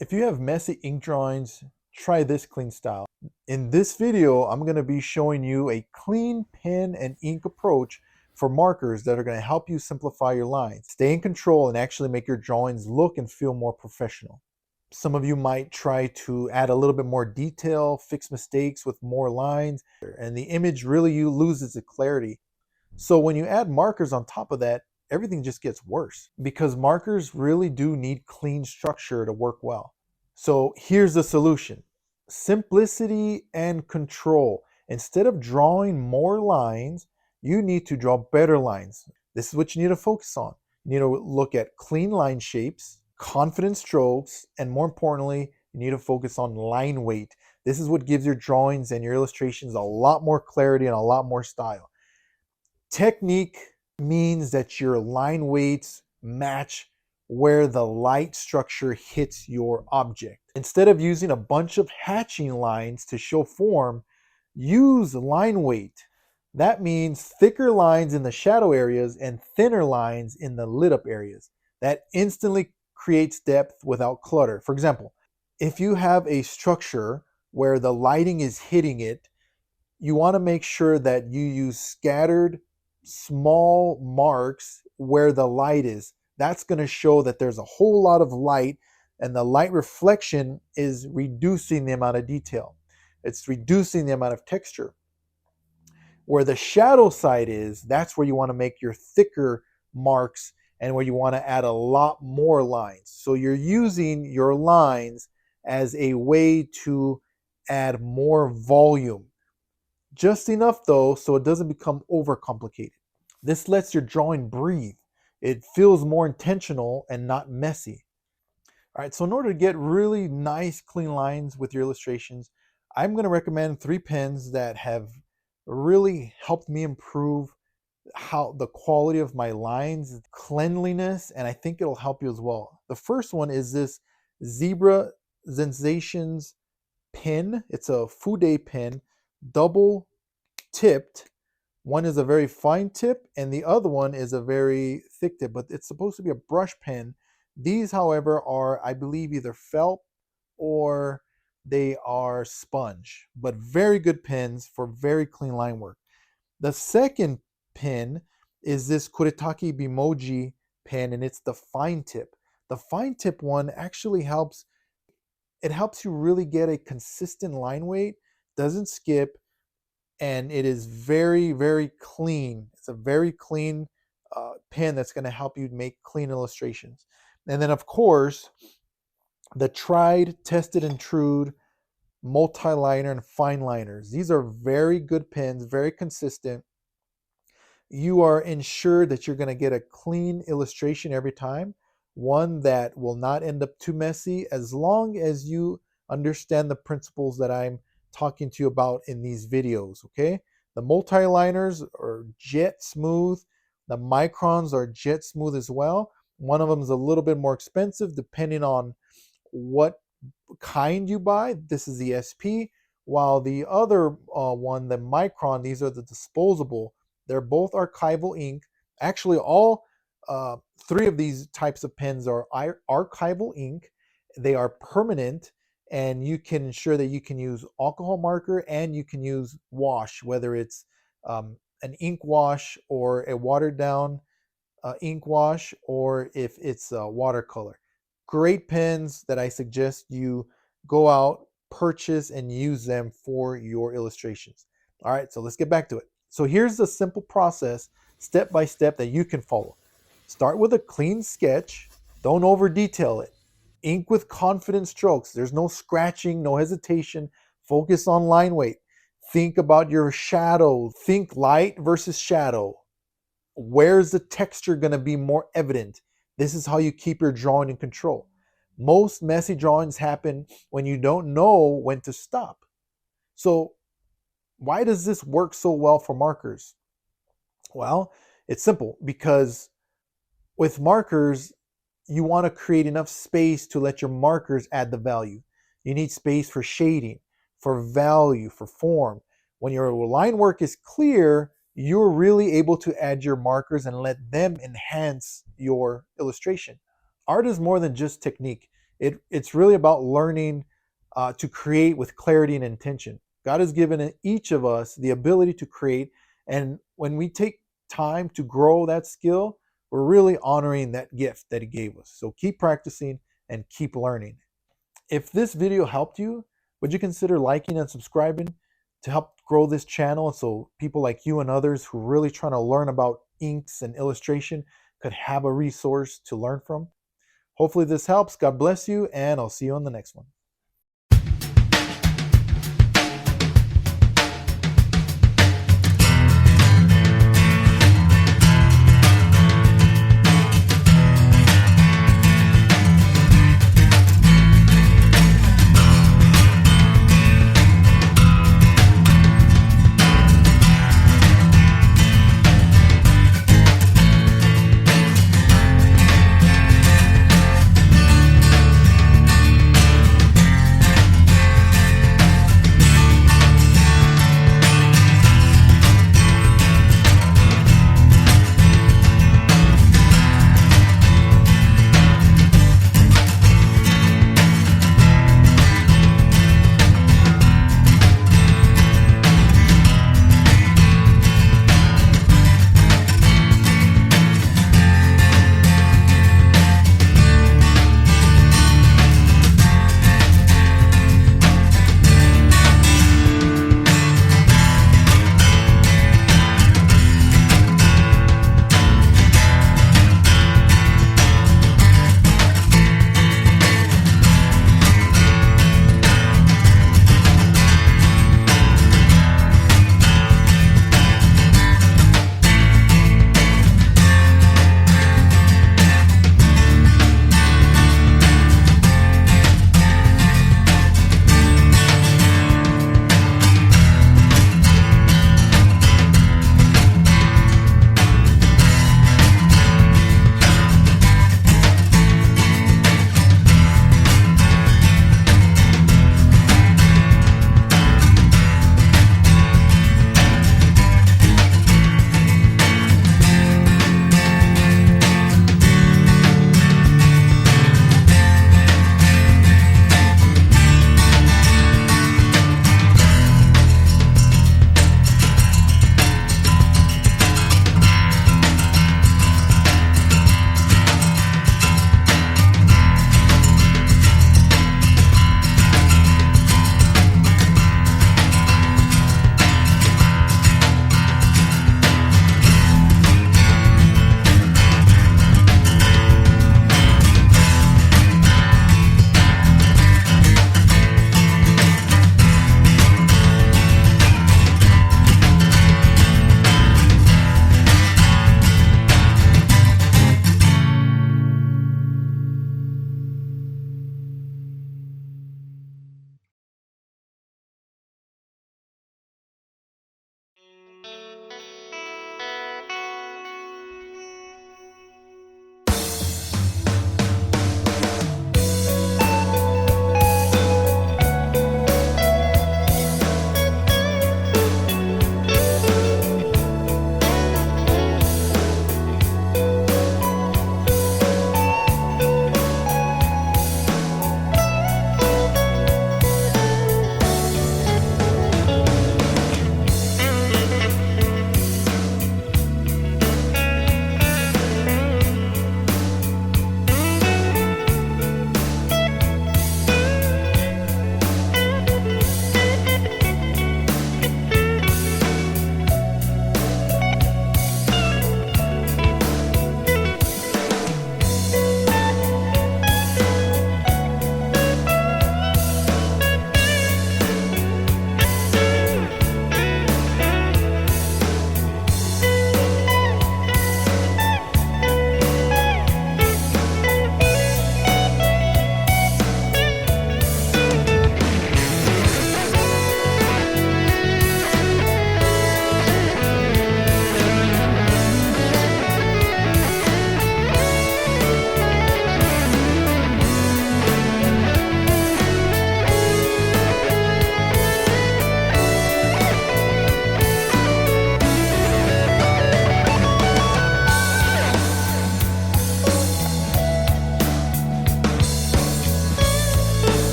If you have messy ink drawings, try this clean style. In this video, I'm going to be showing you a clean pen and ink approach for markers that are going to help you simplify your lines, stay in control, and actually make your drawings look and feel more professional. Some of you might try to add a little bit more detail, fix mistakes with more lines, and the image really loses its clarity. So when you add markers on top of that, everything just gets worse because markers really do need clean structure to work well. So here's the solution: simplicity and control. Instead of drawing more lines, you need to draw better lines. This is what you need to focus on. You need to look at clean line shapes, confident strokes, and more importantly, you need to focus on line weight. This is what gives your drawings and your illustrations a lot more clarity and a lot more style. Technique means that your line weights match where the light structure hits your object. Instead of using a bunch of hatching lines to show form, use line weight. That means thicker lines in the shadow areas and thinner lines in the lit up areas. That instantly creates depth without clutter. For example, if you have a structure where the lighting is hitting it, you want to make sure that you use scattered small marks where the light is. That's going to show that there's a whole lot of light, and the light reflection is reducing the amount of detail. It's reducing the amount of texture. Where the shadow side is, that's where you want to make your thicker marks and where you want to add a lot more lines. So you're using your lines as a way to add more volume. Just enough though, so it doesn't become overcomplicated. This lets your drawing breathe. It feels more intentional and not messy. All right, so in order to get really nice, clean lines with your illustrations, I'm going to recommend 3 pens that have really helped me improve how the quality of my lines, cleanliness, and I think it'll help you as well. The first one is this Zebra Sensations pen. It's a Fude pen, double tipped. One is a very fine tip and the other one is a very thick tip, but it's supposed to be a brush pen. These, however, are, I believe, either felt or they are sponge, but very good pens for very clean line work. The second pen is this Kuretake Bimoji pen, and it's the fine tip. The fine tip one actually helps. It helps you really get a consistent line weight, doesn't skip, and it is very, very clean. It's a very clean pen that's going to help you make clean illustrations. And then, of course, the tried, tested, and true multi-liner and fine liners. These are very good pens, very consistent. You are ensured that you're going to get a clean illustration every time, one that will not end up too messy, as long as you understand the principles that I'm talking to you about in these videos. Okay, the multi-liners are jet smooth, the microns are jet smooth as well. One of them is a little bit more expensive depending on what kind you buy. This is the SP, while the other one, the micron, these are the disposable. They're both archival ink. Actually, all 3 of these types of pens are archival ink. They are permanent, and you can ensure that you can use alcohol marker and you can use wash, whether it's an ink wash or a watered down ink wash, or if it's a watercolor. Great pens that I suggest you go out, purchase, and use them for your illustrations. All right, so let's get back to it. So here's the simple process, step by step, that you can follow. Start with a clean sketch. Don't over detail it. Ink with confident strokes. There's no scratching, no hesitation. Focus on line weight. Think about your shadow. Think light versus shadow. Where's the texture going to be more evident? This is how you keep your drawing in control. Most messy drawings happen when you don't know when to stop. So why does this work so well for markers? Well, it's simple, because with markers, you want to create enough space to let your markers add the value. You need space for shading, for value, for form. When your line work is clear, you're really able to add your markers and let them enhance your illustration. Art is more than just technique. It's really about learning to create with clarity and intention. God has given each of us the ability to create, and when we take time to grow that skill, we're really honoring that gift that He gave us. So keep practicing and keep learning. If this video helped you, would you consider liking and subscribing to help grow this channel so people like you and others who are really trying to learn about inks and illustration could have a resource to learn from? Hopefully this helps. God bless you, and I'll see you on the next one.